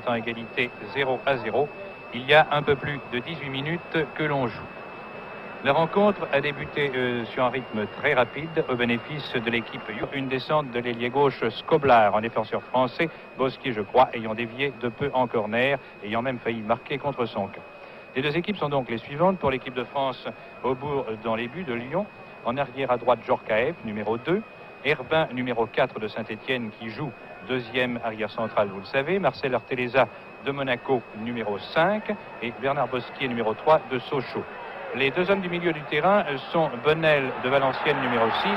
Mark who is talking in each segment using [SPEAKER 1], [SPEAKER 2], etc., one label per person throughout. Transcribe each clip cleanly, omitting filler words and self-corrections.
[SPEAKER 1] est en égalité 0-0. Il y a un peu plus de 18 minutes que l'on joue. La rencontre a débuté sur un rythme très rapide au bénéfice de l'équipe. Une descente de l'ailier gauche Skoblar, un défenseur français, Bosquier je crois, ayant dévié de peu en corner, ayant même failli marquer contre son camp. Les deux équipes sont donc les suivantes. Pour l'équipe de France, Aubourg dans les buts de Lyon. En arrière à droite, Djorkaeff, numéro 2. Herbin, numéro 4 de Saint-Etienne, qui joue deuxième arrière central, vous le savez. Marcel Arteleza de Monaco, numéro 5. Et Bernard Bosquier, numéro 3 de Sochaux. Les deux hommes du milieu du terrain sont Bonnel de Valenciennes, numéro 6,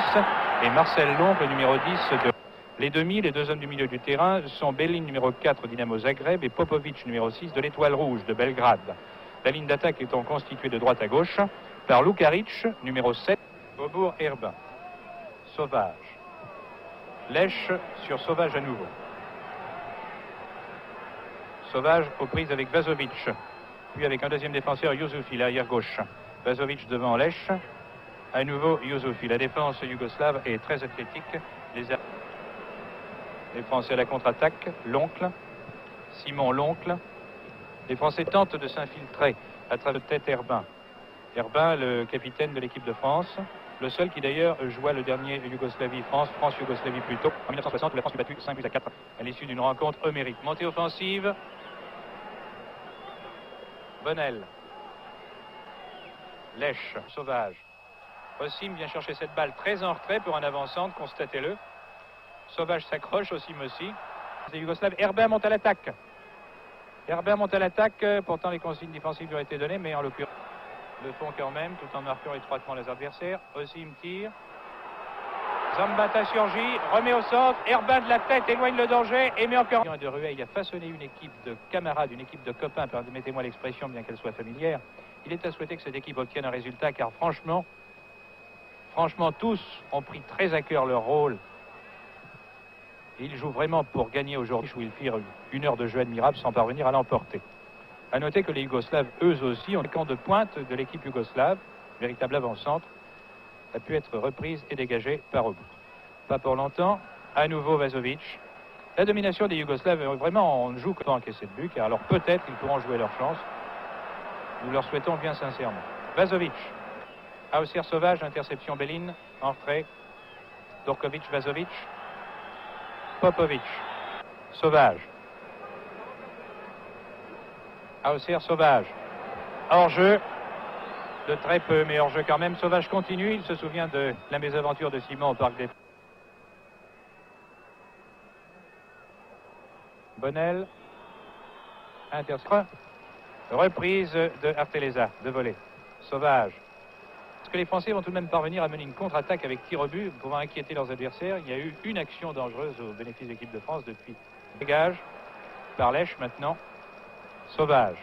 [SPEAKER 1] et Marcel Lombre, numéro 10 de... Les deux hommes du milieu du terrain sont Belin, numéro 4, Dynamo Zagreb, et Popovic, numéro 6, de l'Étoile Rouge de Belgrade. La ligne d'attaque étant constituée de droite à gauche par Lukaric, numéro 7, Aubourg Herbin. Sauvage. Lèche sur Sauvage à nouveau. Sauvage aux prises avec Vazovic, puis avec un deuxième défenseur, Yousoufi, l'arrière gauche. Vazovic devant Lèche. À nouveau Yousoufi. La défense yougoslave est très athlétique. Les Français à la contre-attaque. L'oncle. Simon L'oncle. Les Français tentent de s'infiltrer à travers de tête Herbin. Herbin, le capitaine de l'équipe de France. Le seul qui d'ailleurs joua le dernier Yougoslavie-France, France-Yougoslavie plus tôt, en 1960, où la France fut battue 5-4 à l'issue d'une rencontre homérique. Montée offensive. Bonnel. Lèche, Sauvage. Ossim vient chercher cette balle très en retrait pour un avant-centre, constatez-le. Sauvage s'accroche, Ossim aussi. C'est Yougoslave. Herbin monte à l'attaque. Herbin monte à l'attaque, pourtant les consignes défensives lui ont été données, mais en l'occurrence le font quand même, tout en marquant étroitement les adversaires. Ossim tire. Zambata surgit, remet au centre. Herbin de la tête, éloigne le danger et met encore. De Rueil, il a façonné une équipe de camarades, une équipe de copains, permettez-moi l'expression, bien qu'elle soit familière. Il est à souhaiter que cette équipe obtienne un résultat, car franchement, tous ont pris très à cœur leur rôle. Et ils jouent vraiment pour gagner aujourd'hui, où ils firent une heure de jeu admirable sans parvenir à l'emporter. A noter que les Yougoslaves, eux aussi, ont le camp de pointe de l'équipe yougoslave, véritable avant-centre, a pu être reprise et dégagée par Aubourg. Pas pour longtemps. À nouveau Vazovic. La domination des Yougoslaves, vraiment, on ne joue que pas encaisser de but, car alors peut-être qu'ils pourront jouer leur chance. Nous leur souhaitons bien sincèrement. Vazovic. Auxerre Sauvage, interception Belin, entrée. Dorkovic, Vazovic. Popovic. Sauvage. Auxerre Sauvage. Hors-jeu. De très peu, mais hors-jeu quand même. Sauvage continue. Il se souvient de la mésaventure de Simon au Parc des... Bonnel. Interception. Reprise de Arteleza, de volée. Sauvage. Est-ce que les Français vont tout de même parvenir à mener une contre-attaque avec tir au but, pouvant inquiéter leurs adversaires? Il y a eu une action dangereuse au bénéfice de l'équipe de France depuis. Dégage. Par Lèche maintenant. Sauvage.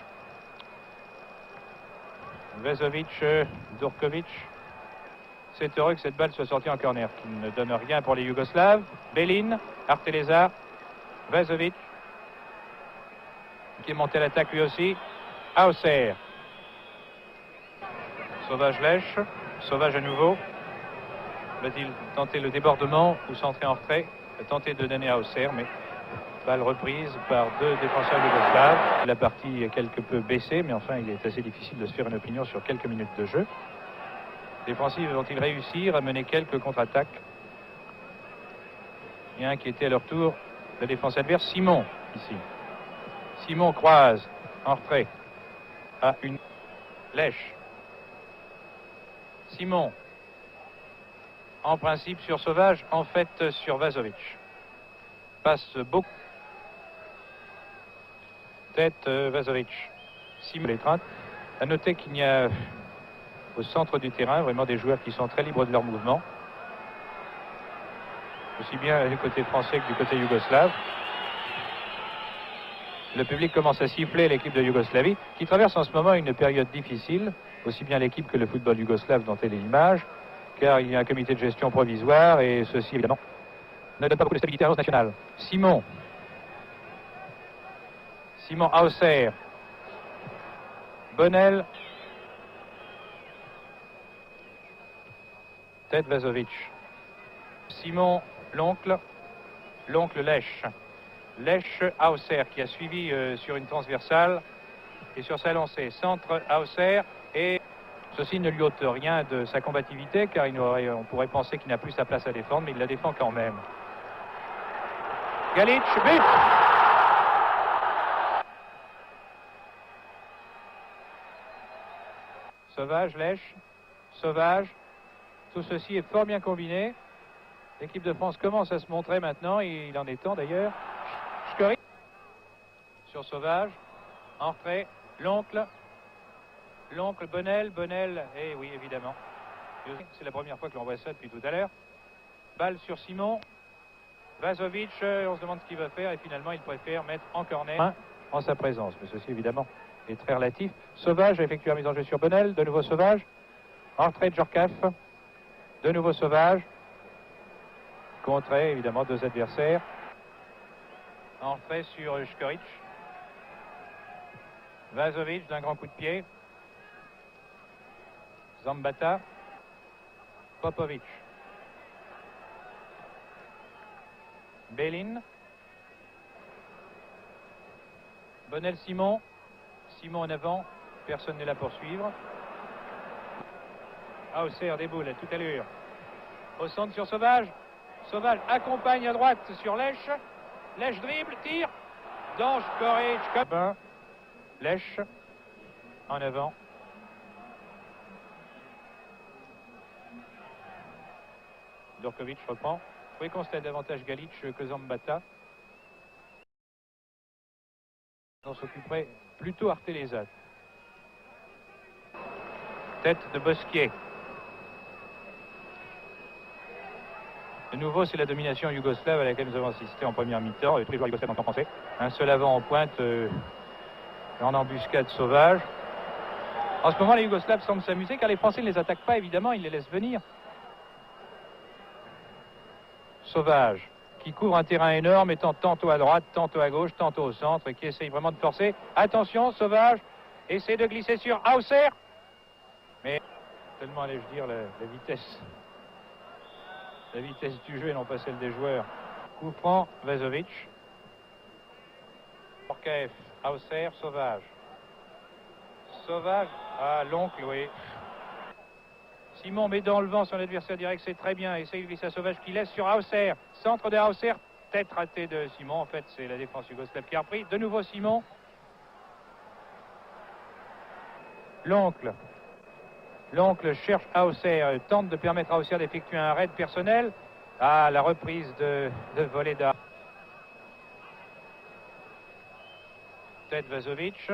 [SPEAKER 1] Vazovic, Durkovic. C'est heureux que cette balle soit sortie en corner, qui ne donne rien pour les Yougoslaves. Belin, Arteleza, Vazovic, qui est monté à l'attaque lui aussi. Auxerre. Sauvage Lèche. Sauvage à nouveau. Va-t-il tenter le débordement ou centrer en retrait? Tenter de donner à Auxerre, mais balle reprise par deux défenseurs yougoslaves. La partie est quelque peu baissée, mais enfin il est assez difficile de se faire une opinion sur quelques minutes de jeu. Les Français vont-ils réussir à mener quelques contre-attaques? Et inquiéter à leur tour la défense adverse. Simon, ici. Simon croise en retrait à une Lèche. Simon, en principe sur Sauvage, en fait sur Vazovic. Passe beaucoup. Tête Vazovic. Simon l'étreinte. À noter qu'il y a au centre du terrain vraiment des joueurs qui sont très libres de leur mouvement. Aussi bien du côté français que du côté yougoslave. Le public commence à siffler l'équipe de Yougoslavie, qui traverse en ce moment une période difficile, aussi bien l'équipe que le football yougoslave dont elle est l'image, car il y a un comité de gestion provisoire et ceci, évidemment, ne donne pas beaucoup de stabilité à l'agence nationale. Simon Auxerre. Bonnel. Tête Vazovic. Simon, l'oncle Lèche. Lech-Hauser qui a suivi sur une transversale et sur sa lancée. Centre Hauser, et ceci ne lui ôte rien de sa combativité car on pourrait penser qu'il n'a plus sa place à défendre, mais il la défend quand même. Galić, but! Sauvage, Lech, Sauvage. Tout ceci est fort bien combiné. L'équipe de France commence à se montrer maintenant, et il en est temps d'ailleurs. Škorić sur Sauvage, en retrait, l'oncle, Bonnel, et oui évidemment. C'est la première fois que l'on voit ça depuis tout à l'heure. Balle sur Simon, Vazovic, on se demande ce qu'il va faire, et finalement il préfère mettre en corner en sa présence. Mais ceci évidemment est très relatif. Sauvage a effectué la mise en jeu sur Bonnel, de nouveau Sauvage, en retrait de Djorkaeff, de nouveau Sauvage, contré évidemment deux adversaires, en retrait sur Škorić, Vazovic d'un grand coup de pied, Zambata, Popovic, Belin, Bonnel, Simon en avant, personne n'est là pour suivre. Hauser déboule à toute allure, au centre sur Sauvage, accompagne à droite sur Lech, dribble, tire, dans Škorić, Lech en avant. Djorkovic reprend. Vous pouvez constater davantage Galić que Zambata. On s'occuperait plutôt Artélésat. Tête de Bosquier. De nouveau, c'est la domination yougoslave à laquelle nous avons assisté en première mi-temps. Tous les joueurs yougoslaves en temps français. Un seul avant en pointe, en embuscade Sauvage. En ce moment, les Yougoslaves semblent s'amuser car les Français ne les attaquent pas, évidemment, ils les laissent venir. Sauvage, qui couvre un terrain énorme, étant tantôt à droite, tantôt à gauche, tantôt au centre, et qui essaye vraiment de forcer. Attention, Sauvage essaie de glisser sur Hauser. Mais tellement, allais-je dire, la vitesse du jeu et non pas celle des joueurs. Coup franc, Vazovic. Djorkaeff, Hauser, Sauvage. L'oncle, oui. Simon met dans le vent son adversaire direct, c'est très bien. Essaye de glisser à Sauvage qui laisse sur Hauser. Centre de Hauser, tête ratée de Simon. En fait, c'est la défense yougoslave qui a repris. De nouveau Simon. L'oncle cherche Hauser, tente de permettre à Hauser d'effectuer un raid personnel. La reprise de volée d'A. Tête Vazovic.